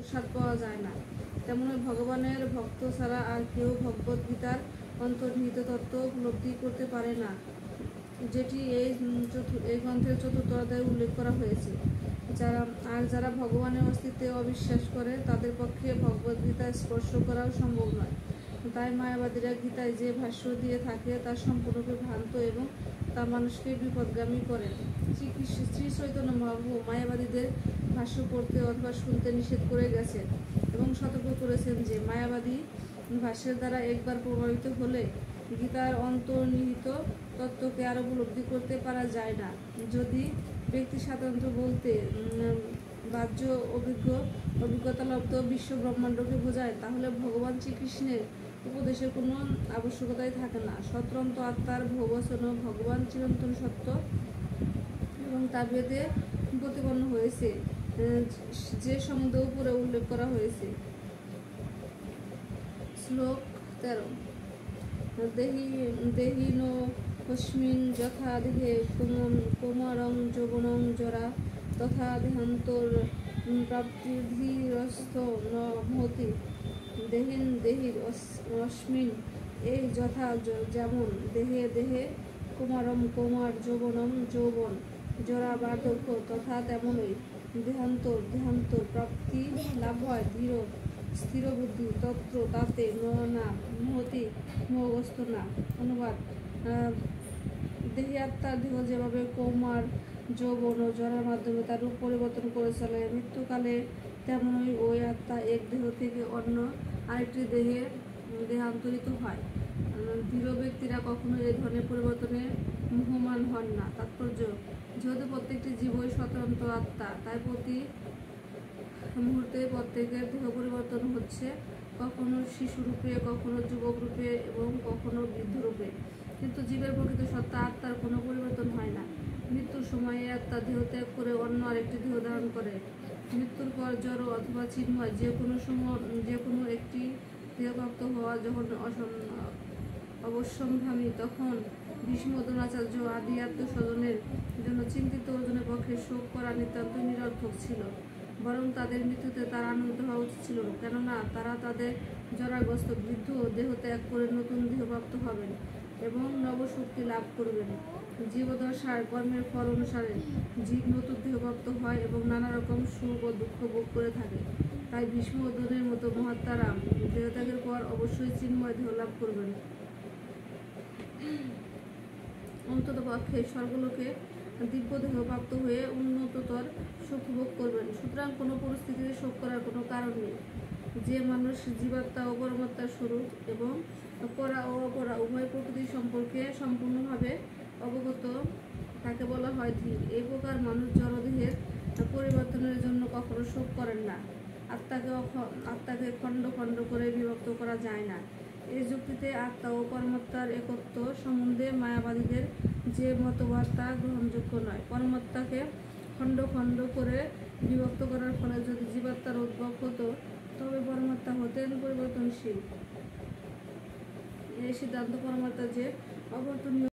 স্বাদ পাওয়া যায় না। তেমনি ভগবানের ভক্ত ছাড়া আর কেউ ভগবদ গীতার অন্তর্নিহিত তত্ত্ব উপলব্ধি করতে পারে না, যেটি এই গ্রন্থের চতুর্থ অধ্যায়ে উল্লেখ করা হয়েছে। যারা ভগবানের অস্তিত্বে অবিশ্বাস করে তাদের পক্ষে ভগবদ গীতা স্পর্শ করাও সম্ভব নয়। তাই মায়াবাদীরা গীতায় যে ভাষ্য দিয়ে থাকে তা সম্পূর্ণরূপে ভ্রান্ত এবং তা মানুষকে বিপদগামী করে। শ্রী চৈতন্য মহাপ্রভু মায়াবাদীদের ভাষ্য পড়তে অথবা শুনতে নিষেধ করে গেছেন এবং সতর্ক করেছেন যে মায়াবাদী ভাষ্যের দ্বারা একবার প্রভাবিত হলে গীতার অন্তর্নিহিত তত্ত্বকে আর উপলব্ধি করতে পারা যায় না। যদি ব্যক্তি সাধারণত বলতে বাহ্য অভিজ্ঞতালব্ধ বিশ্ব ব্রহ্মাণ্ডকে বোঝায়, তাহলে ভগবান শ্রীকৃষ্ণের উপদেশের কোনো আবশ্যকতাই থাকে না। স্বতন্ত্র আত্মার বহুবচন ভগবান চিরন্তন সত্য এবং তা বেদে প্রতিপন্ন হয়েছে, যে সম্বন্ধে উপরে উল্লেখ করা হয়েছে। শ্লোক 13। দেহিনো হস্মিন যথা দেহে কোমরং যৌবনং জরা তথা দেহান্তর প্রাপ্তিধীরস্থ ন ভূতি। দেহির অস্মিন এই যথা যেমন দেহে কোমর যৌবনম যৌবন জরা বার্ধক্য তথা তেমনই দেহান্তর প্রাপ্তি লাভ হয় স্থির বুদ্ধি তত্র তাতে না মহতি মোহগ্রস্ত না। অনুবাদ: দেহি আত্মার দেহ যেভাবে কৌমার যৌবন ও জরার মাধ্যমে তার রূপ পরিবর্তন করে চলে, মৃত্যুকালে তেমনই ওই আত্মা এক দেহ থেকে অন্য আরেকটি দেহান্তরিত হয়। দৃঢ় ব্যক্তিরা কখনো এই ধরনের পরিবর্তনে মোহমান হন না। তাৎপর্য: যেহেতু প্রত্যেকটি জীবই স্বতন্ত্র আত্মা, তাই প্রতি মুহূর্তে প্রত্যেকের দেহ পরিবর্তন হচ্ছে, কখনো শিশুরূপে, কখনো যুবক রূপে এবং কখনো বৃদ্ধ রূপে। কিন্তু জীবের প্রকৃত সত্তা আত্মার কোনো পরিবর্তন হয় না। মৃত্যুর সময় এই আত্মা দেহ ত্যাগ করে অন্য আরেকটি দেহ ধারণ করে। মৃত্যুর পর জড় অথবা চিন্ময় যে কোনো একটি দেহপ্রাপ্ত হওয়া যখন অবশ্যম্ভাবী, তখন ভীষ্ম, দ্রোণাচার্য আদি আত্মস্বজনের জন্য চিন্তিত অর্জুনের পক্ষে শোক করা নিতান্ত নিরর্থক ছিল। বরং তাদের মৃত্যুতে তার আনন্দ হওয়া উচিত ছিল, কেননা তারা তাদের জরাগ্রস্ত বৃদ্ধ দেহ ত্যাগ করে নতুন দেহপ্রাপ্ত হবেন এবং নবশক্তি লাভ করবেন। জীবদশার কর্মের ফল অনুসারে জীব নতুন দেহপ্রাপ্ত হয় এবং নানা রকম সুখ ও দুঃখ ভোগ করে থাকে। তাই ভীষ্ম ও দ্রোণের মতো মহাত্মারা দেহত্যাগের পর অবশ্যই চিন্ময় দেহ লাভ করবেন। অন্তত পক্ষে স্বর্গলোকে দিব্য দেহ প্রাপ্ত হয়ে উন্নততর সুখ ভোগ করবেন। সুতরাং কোনো পরিস্থিতিতে শোক করার কোনো কারণ নেই। যে মানুষ জীবাত্মা ও পরমাত্মার স্বরূপ এবং পরা ও অপরা উভয় প্রকৃতি সম্পর্কে সম্পূর্ণভাবে অবগত, তাকে বলা হয় ধীর। এই প্রকার মানুষ জড়দেহের পরিবর্তনের জন্য কখনো শোক করেন না। আত্মাকে খণ্ড খণ্ড করে বিভক্ত করা যায় না। এই যুক্তিতে আত্মা ও পরমাত্মার একত্ব সম্বন্ধে মায়াবাদীদের যে মতবাদ তা গ্রহণযোগ্য নয়। পরমাত্মাকে খণ্ড খণ্ড করে বিভক্ত করার ফলে যদি জীবাত্মার উদ্ভব হতো, তবে পরমাত্মা হতেন পরিবর্তনশীল। এই সিদ্ধান্ত পরমাত্মা যে অবর্তনীয়